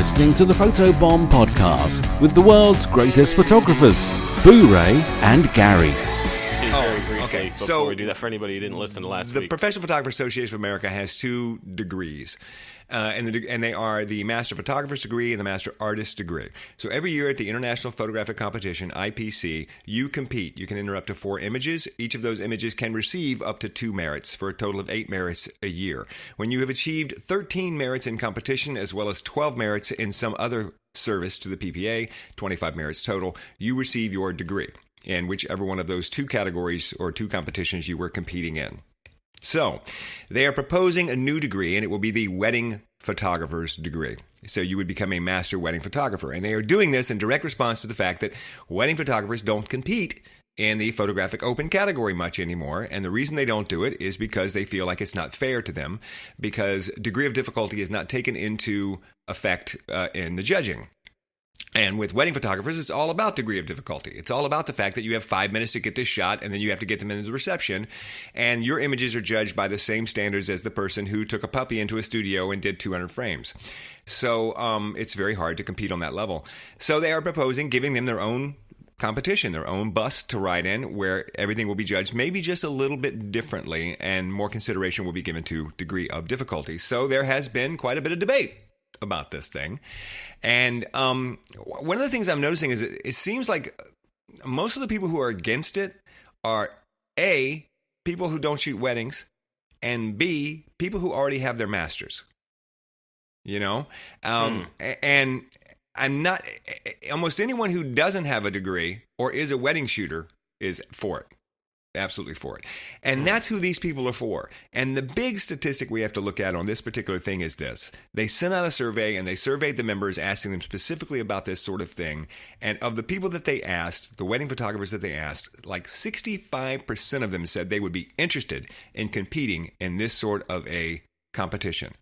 listening to the Photobomb Podcast with the world's greatest photographers, Booray and Gary. Before we do that, for anybody who didn't listen to last week. The Professional Photographers Association of America has 2 degrees, and they are the Master Photographer's degree and the Master Artist degree. So every year at the International Photographic Competition, IPC, you compete. You can enter up to 4 images. Each of those images can receive up to 2 merits for a total of 8 merits a year. When you have achieved 13 merits in competition as well as 12 merits in some other service to the PPA, 25 merits total, you receive your degree in whichever one of those 2 categories or 2 competitions you were competing in. So, they are proposing a new degree, and it will be the Wedding Photographer's degree. So you would become a master wedding photographer. And they are doing this in direct response to the fact that wedding photographers don't compete in the photographic open category much anymore. And the reason they don't do it is because they feel like it's not fair to them, because degree of difficulty is not taken into effect in the judging. And with wedding photographers, it's all about degree of difficulty. It's all about the fact that you have 5 minutes to get this shot, and then you have to get them into the reception. And your images are judged by the same standards as the person who took a puppy into a studio and did 200 frames. So it's very hard to compete on that level. So they are proposing giving them their own competition, their own bus to ride in, where everything will be judged maybe just a little bit differently, and more consideration will be given to degree of difficulty. So there has been quite a bit of debate about this thing. And one of the things I'm noticing is it seems like most of the people who are against it are A, people who don't shoot weddings, and B, people who already have their masters. You know? And I'm not, almost anyone who doesn't have a degree or is a wedding shooter is for it. Absolutely for it. And that's who these people are for. And the big statistic we have to look at on this particular thing is this. They sent out a survey, and they surveyed the members, asking them specifically about this sort of thing. And of the people that they asked, the wedding photographers that they asked, like 65% of them said they would be interested in competing in this sort of a competition.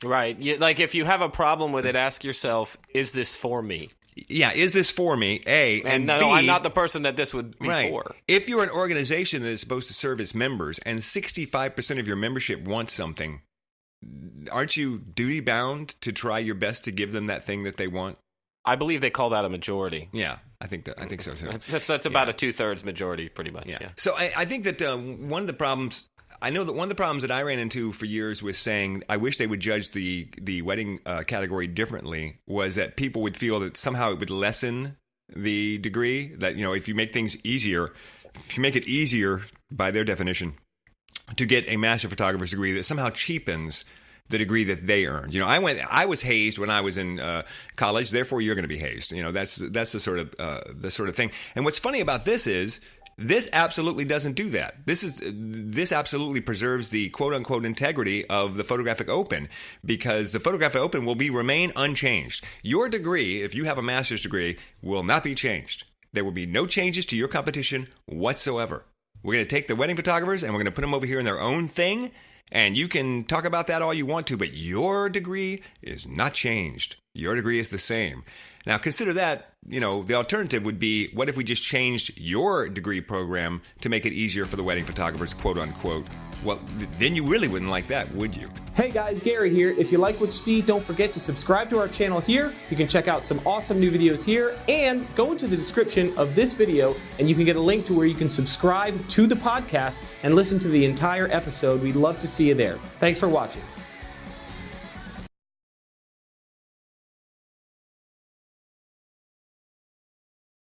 Right. Like, if you have a problem with it, ask yourself, is this for me? Yeah, is this for me? A, and no, B, I'm not the person that this would be right. for. If you're an organization that is supposed to serve its members and 65% of your membership wants something, aren't you duty bound to try your best to give them that thing that they want? I believe they call that a majority. Yeah, I think so too. That's about a 2/3 majority, pretty much. Yeah. So I think that one of the problems. I know that one of the problems that I ran into for years with saying I wish they would judge the wedding category differently was that people would feel that somehow it would lessen the degree, that, you know, if you make things easier, if you make it easier by their definition to get a master photographer's degree, that somehow cheapens the degree that they earned. You know, I was hazed when I was in college, therefore you're going to be hazed. You know, that's the sort of thing. And what's funny about this is, this absolutely doesn't do that. This absolutely preserves the quote-unquote integrity of the photographic open, because the photographic open will remain unchanged. Your degree, if you have a master's degree, will not be changed. There will be no changes to your competition whatsoever. We're going to take the wedding photographers and we're going to put them over here in their own thing, and you can talk about that all you want to, but your degree is not changed. Your degree is the same. Now, consider that, you know, the alternative would be, what if we just changed your degree program to make it easier for the wedding photographers, quote unquote? Well, then you really wouldn't like that, would you? Hey guys, Gary here. If you like what you see, don't forget to subscribe to our channel here. You can check out some awesome new videos here, and go into the description of this video and you can get a link to where you can subscribe to the podcast and listen to the entire episode. We'd love to see you there. Thanks for watching.